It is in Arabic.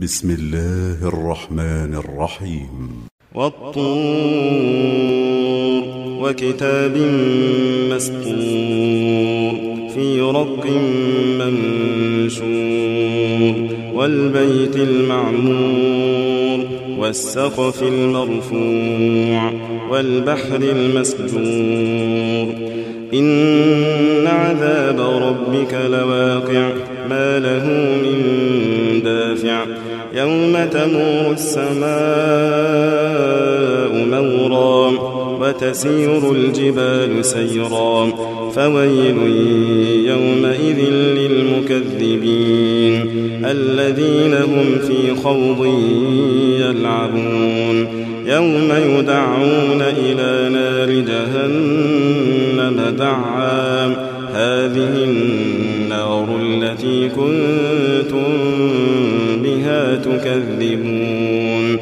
بسم الله الرحمن الرحيم. والطور وكتاب مسطور في رق منشور والبيت المعمور والسقف المرفوع والبحر المسجور إن عذاب ربك لواقع ما له من دافع يوم تمور السماء مورا وتسير الجبال سيرا فويل يومئذ للمكذبين الذين هم في خوض يلعبون يوم يدعون إلى نار جهنم دعا هذه النار التي كنتم بها تكذبون.